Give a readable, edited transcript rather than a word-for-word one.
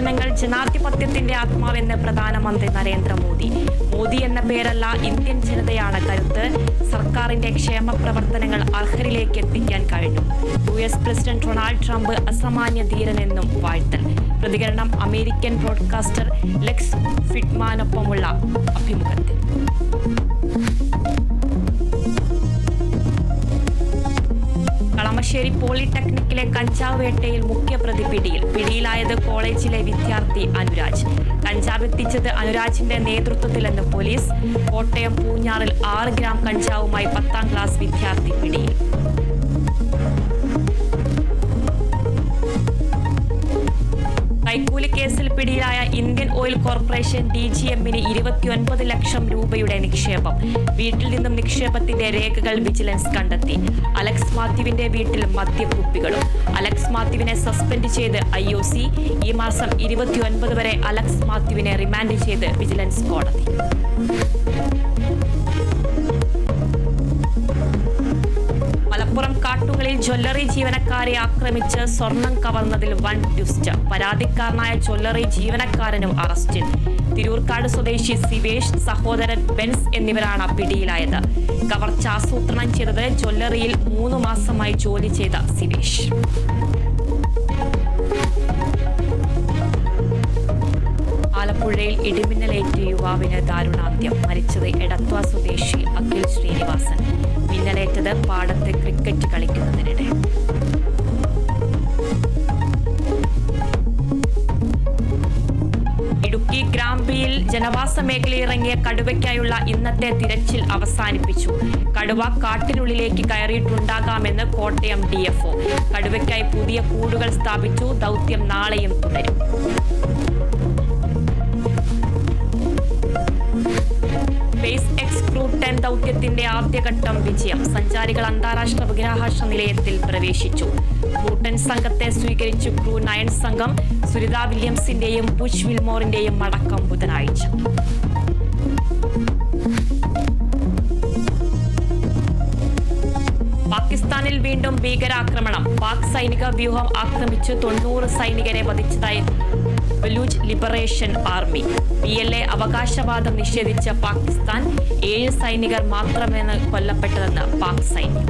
വിമർശനങ്ങൾ ജനാധിപത്യത്തിന്റെ ആത്മാവെന്ന് പ്രധാനമന്ത്രി നരേന്ദ്രമോദി. മോദി എന്ന പേരല്ല, ഇന്ത്യൻ ജനതയാണ് കരുത്ത്. സർക്കാരിന്റെ ക്ഷേമ പ്രവർത്തനങ്ങൾ അർഹരിലേക്ക് എത്തിക്കാൻ കഴിഞ്ഞു. US പ്രസിഡന്റ് ഡൊണാൾഡ് ട്രംപ് അസാമാന്യ ധീരനെന്നും വാഴ്ത്തൽ. പ്രതികരണം അമേരിക്കൻ ബ്രോഡ്കാസ്റ്റർ ലെക്സ് ഫിറ്റ്മാനൊപ്പമുള്ള അഭിമുഖത്തിൽ. കളമശ്ശേരി പോളിടെക്നിക്കിലെ കഞ്ചാവ് വേട്ടയിൽ മുഖ്യപ്രതി പിടിയിലായത് കോളേജിലെ വിദ്യാർത്ഥി അനുരാജ്. കഞ്ചാവ് എത്തിച്ചത് അനുരാജിന്റെ നേതൃത്വത്തിലെന്ന് പോലീസ്. കോട്ടയം പൂഞ്ഞാറിൽ 6 ഗ്രാം കഞ്ചാവുമായി 10ാം ക്ലാസ് വിദ്യാർത്ഥി പിടിയിൽ. കൈക്കൂലി കേസിൽ പിടിയിലായ ഇന്ത്യൻ ഓയിൽ കോർപ്പറേഷൻ DGMന് 29 ലക്ഷം രൂപയുടെ നിക്ഷേപം. വീട്ടിൽ നിന്നും നിക്ഷേപത്തിന്റെ രേഖകൾ വിജിലൻസ് കണ്ടെത്തി. അലക്സ് മാത്യുവിന്റെ വീട്ടിൽ മദ്യക്കുപ്പികളും. അലക്സ് മാത്യുവിനെ സസ്പെൻഡ് ചെയ്ത് IOC. ഈ മാസം 29 വരെ അലക്സ് മാത്യുവിനെ റിമാൻഡ് ചെയ്ത് വിജിലൻസ് കോടതി. മലപ്പുറം കാട്ടുകളിൽ ജ്വല്ലറി ജീവനക്കാരെ ആക്രമിച്ച് സ്വർണം കവർന്നതിൽ വൻ ട്വിസ്റ്റ്. പരാതിക്കാരനായ ജ്വല്ലറി ജീവനക്കാരനും അറസ്റ്റിൽ. തിരൂർക്കാട് സ്വദേശി സിവേഷ്, സഹോദരൻ ബെൻസ് എന്നിവരാണ് പിടിയിലായത്. കവർച്ച ആസൂത്രണം ചെയ്തത് ജ്വല്ലറിയിൽ 3 മാസമായി ജോലി ചെയ്ത സിവേഷ്. ആലപ്പുഴയിൽ ഇടിമിന്നലേറ്റ് യുവാവിന് ദാരുണാന്ത്യം. മരിച്ചത് എടത്വ സ്വദേശി അഖിൽ ശ്രീനിവാസൻ. മിന്നലേറ്റത് പാടത്ത് ക്രിക്കറ്റ് കളിക്കുന്നതിനിടെ. ഇടുക്കി ഗ്രാമ്പിയിൽ ജനവാസ മേഖലയിൽ ഇറങ്ങിയ കടുവയ്ക്കായുള്ള ഇന്നത്തെ തിരച്ചിൽ അവസാനിപ്പിച്ചു. കടുവ കാട്ടിനുള്ളിലേക്ക് കയറിയിട്ടുണ്ടാകാമെന്ന് കോട്ടയം DFO. കടുവയ്ക്കായി പുതിയ കൂടുകൾ സ്ഥാപിച്ചു. ദൗത്യം നാളെയും തുടരും. സ്പേസ് എക്സ് ക്രൂ 10 ദൗത്യത്തിന്റെ ആദ്യഘട്ടം വിജയം. സഞ്ചാരികൾ അന്താരാഷ്ട്ര ബഹിരാകാശ നിലയത്തിൽ പ്രവേശിച്ചു. ക്രൂ 10 സംഘത്തെ സ്വീകരിച്ചു ക്രൂ 9 സംഘം. സുനിത വില്യംസിന്റെയും ബുഷ് വിൽമോറിന്റെയും മടക്കം ബുധനാഴ്ച. പാകിസ്ഥാനിൽ വീണ്ടും ഭീകരാക്രമണം. പാക് സൈനിക വ്യൂഹം ആക്രമിച്ച് 90 സൈനികരെ വധിച്ചതായി ബലൂച്ച് ലിബറേഷൻ ആർമി. PLA അവകാശവാദം നിഷേധിച്ച പാകിസ്ഥാൻ. 7 സൈനികർ മാത്രമെന്ന് കൊല്ലപ്പെട്ടതെന്ന് പാക് സൈന്യം.